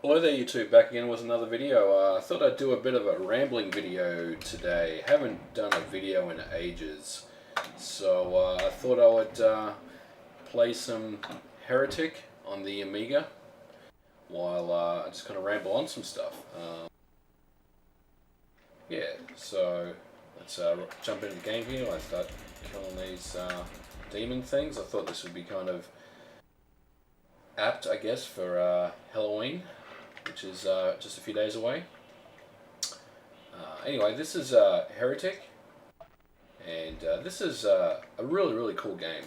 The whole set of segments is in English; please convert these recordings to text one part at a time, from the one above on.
Hello there YouTube, back again with another video. I thought I'd do a bit of a rambling video today. Haven't done a video in ages, so I thought I would play some Heretic on the Amiga while I just kind of ramble on some stuff. Yeah, so let's jump into the game here. Let's start killing these demon things. I thought this would be kind of apt, I guess, for Halloween, which is just a few days away. Anyway, this is Heretic, and this is a really cool game.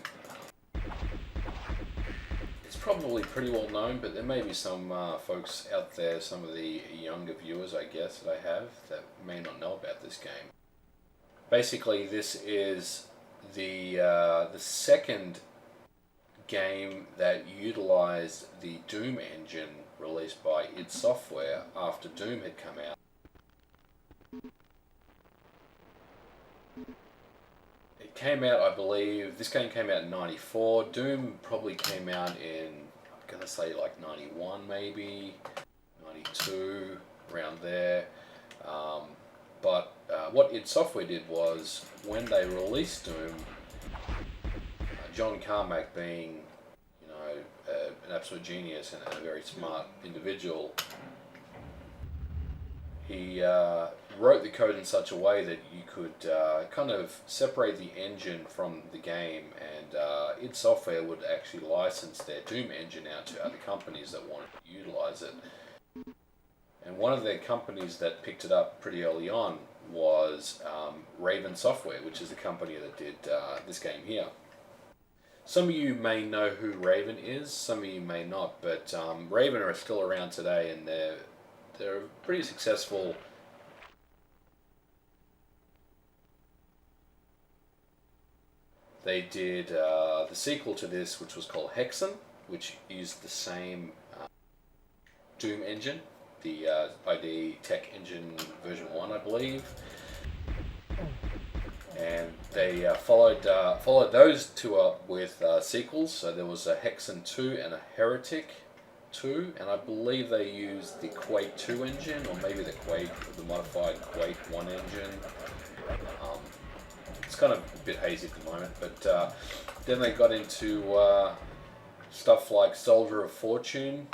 It's probably pretty well known, but there may be some folks out there, some of the younger viewers, I guess, that I have, that may not know about this game. Basically, this is the second game that utilized the Doom engine released by id Software after Doom had come out. It came out, I believe, this game came out in 94. Doom probably came out in, I'm gonna say like 91 maybe, 92, around there. But what id Software did was, when they released Doom, John Carmack, being, you know, an absolute genius and a very smart individual, he wrote the code in such a way that you could kind of separate the engine from the game, and id Software would actually license their Doom engine out to other companies that wanted to utilize it. And one of their companies that picked it up pretty early on was Raven Software, which is the company that did this game here. Some of you may know who Raven is, some of you may not, but Raven are still around today, and they're pretty successful. They did the sequel to this, which was called Hexen, which used the same Doom engine, the ID Tech Engine version 1, I believe. And they followed those two up with sequels. So there was a Hexen 2 and a Heretic 2, and I believe they used the Quake 2 engine, or maybe the modified Quake 1 engine. It's kind of a bit hazy at the moment, but then they got into stuff like Soldier of Fortune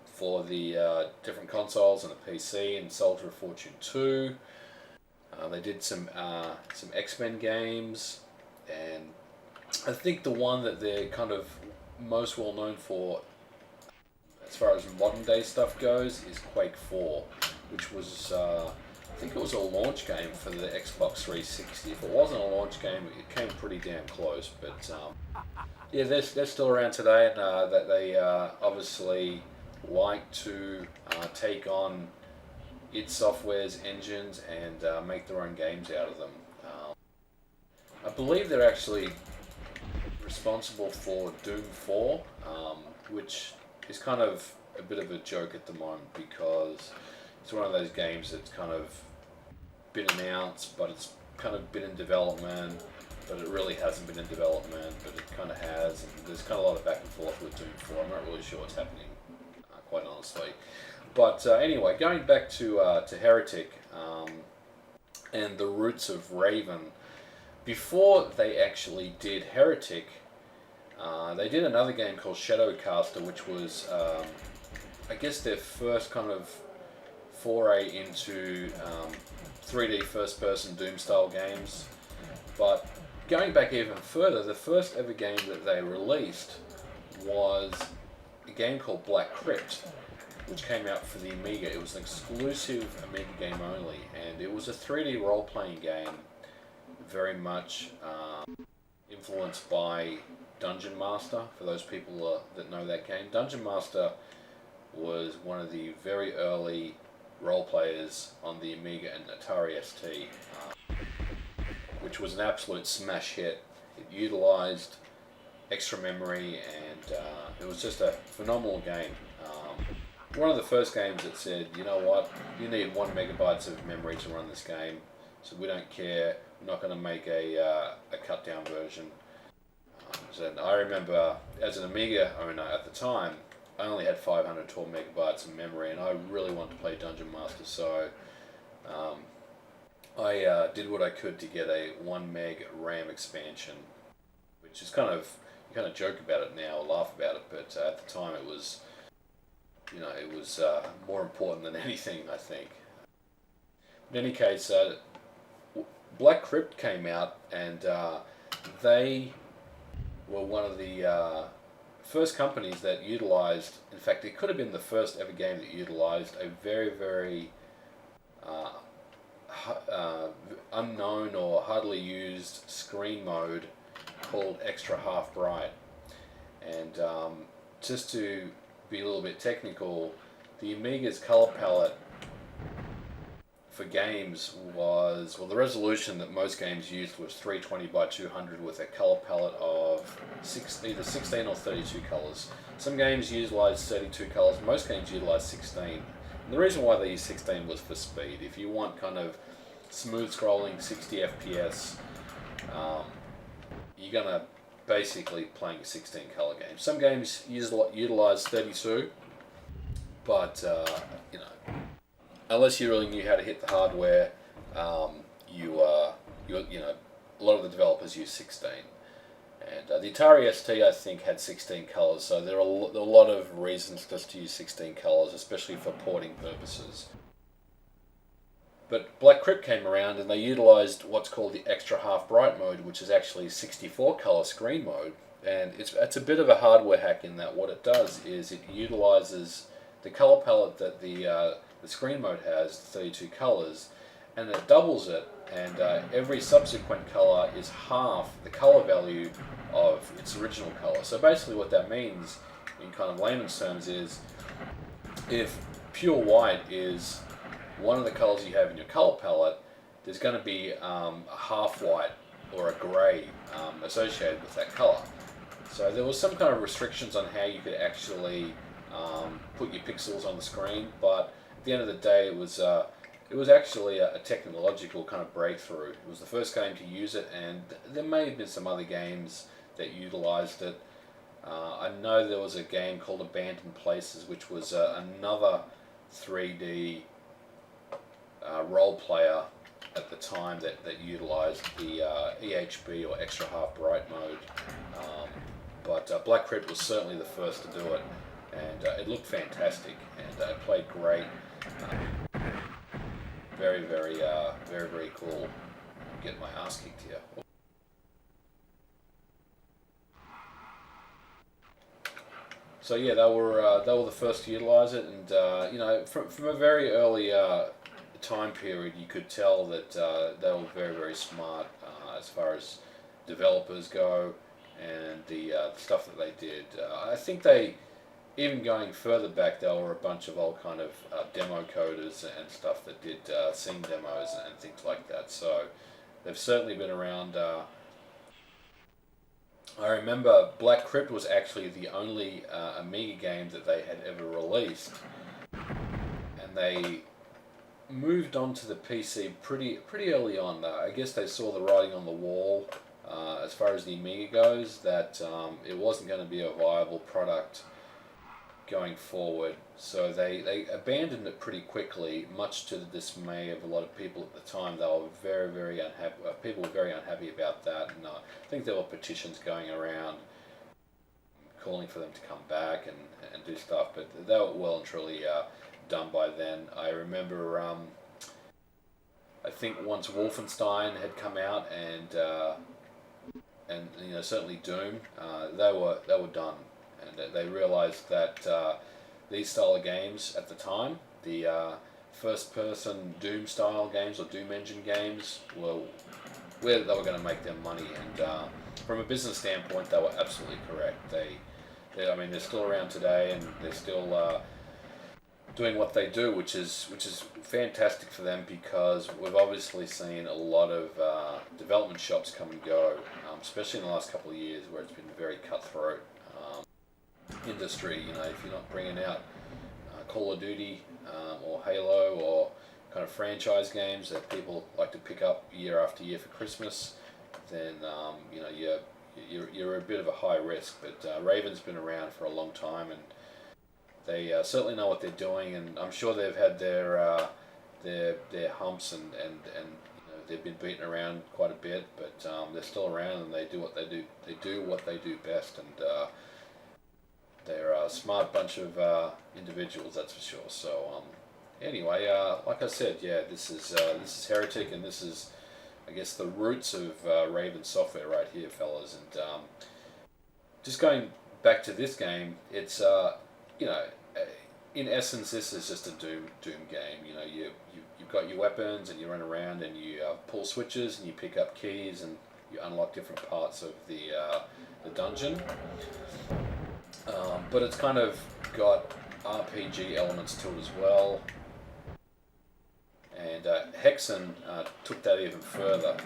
for the different consoles and the PC, and Soldier of Fortune 2. They did some X-Men games, and I think the one that they're kind of most well known for, as far as modern day stuff goes, is Quake 4, which was, I think it was a launch game for the Xbox 360. If it wasn't a launch game, it came pretty damn close. But yeah, they're still around today, and that they obviously like to take on id Software's engines and make their own games out of them. I believe they're actually responsible for Doom 4, which is kind of a bit of a joke at the moment, because it's one of those games that's kind of been announced, but it's kind of been in development, but it really hasn't been in development, but it kind of has, and there's kind of a lot of back and forth with Doom 4. I'm not really sure what's happening, quite honestly. But anyway, going back to Heretic and the roots of Raven, before they actually did Heretic, they did another game called Shadowcaster, which was, I guess, their first kind of foray into 3D first-person Doom-style games. But going back even further, the first ever game that they released was a game called Black Crypt, which came out for the Amiga. It was an exclusive Amiga game only, and it was a 3D role-playing game, very much influenced by Dungeon Master. For those people that know that game, Dungeon Master was one of the very early role players on the Amiga and Atari ST, which was an absolute smash hit. It utilized extra memory, and it was just a phenomenal game. One of the first games that said, you know what, you need 1 megabyte of memory to run this game, so we don't care, we're not going to make a cut down version. So I remember, as an Amiga owner at the time, I only had 512 megabytes of memory, and I really wanted to play Dungeon Master, so I did what I could to get a 1 meg RAM expansion, which is you kind of joke about it now, or laugh about it, but at the time it was, it was more important than anything, I think. In any case, Black Crypt came out, and they were one of the first companies that utilized, in fact, it could have been the first ever game that utilized a very, very unknown or hardly used screen mode called Extra Half Bright. And just to be a little bit technical, the Amiga's color palette for games was, well, the resolution that most games used was 320 by 200 with a color palette of either 16 or 32 colors. Some games utilized 32 colors, most games utilized 16. And the reason why they used 16 was for speed. If you want kind of smooth scrolling 60 FPS, you're going to basically playing a 16 color game. Some games utilize 32, but unless you really knew how to hit the hardware, a lot of the developers use 16. And the Atari ST, I think, had 16 colors, so there are a lot of reasons just to use 16 colors, especially for porting purposes. But Black Crypt came around and they utilized what's called the Extra Half Bright mode, which is actually 64 color screen mode. And it's a bit of a hardware hack in that what it does is it utilizes the color palette that the screen mode has, 32 colors, and it doubles it, and every subsequent color is half the color value of its original color. So basically what that means in kind of layman's terms is if pure white is one of the colors you have in your color palette, there's going to be a half white or a gray associated with that color. So there was some kind of restrictions on how you could actually put your pixels on the screen, but at the end of the day it was actually a technological kind of breakthrough. It was the first game to use it, and there may have been some other games that utilized it. I know there was a game called Abandoned Places, which was another 3D role player at the time that utilized the EHB or Extra Half Bright mode. But Black Crypt was certainly the first to do it, and it looked fantastic, and it played great. Very, very, very, very cool. Get my ass kicked here. So yeah, they were the first to utilize it, and from a very early time period, you could tell that they were very, very smart as far as developers go, and the stuff that they did. I think they, even going further back, there were a bunch of old kind of demo coders and stuff that did scene demos and things like that. So they've certainly been around. I remember Black Crypt was actually the only Amiga game that they had ever released, and they moved on to the PC pretty early on. I guess they saw the writing on the wall as far as the Amiga goes, that it wasn't going to be a viable product going forward, so they abandoned it pretty quickly, much to the dismay of a lot of people at the time. They were very, very unhappy. People were very unhappy about that, and I think there were petitions going around calling for them to come back and do stuff, but they were well and truly done by then. I remember I think once Wolfenstein had come out, and certainly Doom, they were done. And they realized that these style of games at the time, the first-person Doom style games or Doom engine games, were where they were going to make their money. And from a business standpoint, they were absolutely correct. They're still around today, and they're still doing what they do, which is fantastic for them, because we've obviously seen a lot of development shops come and go, especially in the last couple of years, where it's been very cutthroat industry. If you're not bringing out Call of Duty or Halo or kind of franchise games that people like to pick up year after year for Christmas, then you're a bit of a high risk. But Raven's been around for a long time, and they certainly know what they're doing, and I'm sure they've had their humps and they've been beaten around quite a bit, but they're still around and they do what they do. They do what they do best, and they're a smart bunch of individuals, that's for sure. So anyway, like I said, yeah, this is Heretic, and this is, I guess, the roots of Raven Software right here, fellas. And just going back to this game, it's in essence, this is just a Doom game. You've got your weapons and you run around and you pull switches and you pick up keys and you unlock different parts of the dungeon. But it's kind of got RPG elements to it as well. And Hexen took that even further,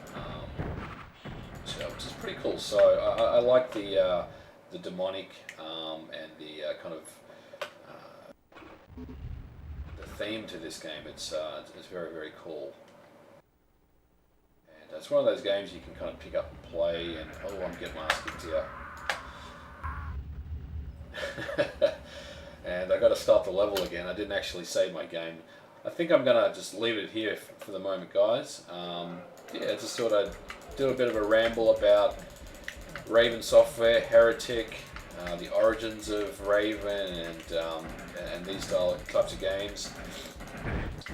which is pretty cool. So I like the demonic and the kind of the theme to this game. It's very, very cool. And it's one of those games you can kind of pick up and play. And I'm getting my ass kicked here. And I got to start the level again. I didn't actually save my game. I think I'm gonna just leave it here for the moment, guys. Yeah, just sort of do a bit of a ramble about Raven Software, Heretic, the origins of Raven, and these types of games.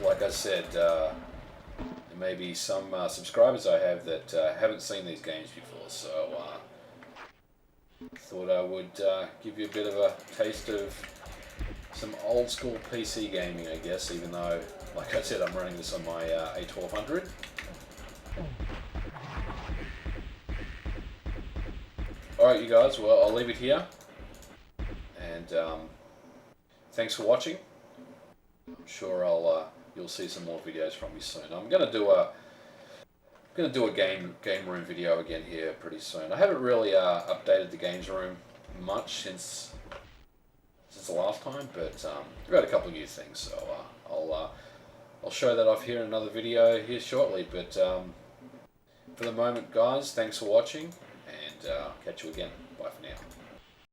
Like I said, there may be some subscribers I have that haven't seen these games before, so thought I would give you a bit of a taste of some old school PC gaming, I guess, even though, like I said, I'm running this on my A1200. Alright, you guys, well, I'll leave it here. And thanks for watching. I'm sure you'll see some more videos from me soon. I'm gonna do a game room video again here pretty soon. I haven't really updated the games room much since the last time, but we've got a couple of new things, so I'll show that off here in another video here shortly. But for the moment, guys, thanks for watching, and catch you again. Bye for now.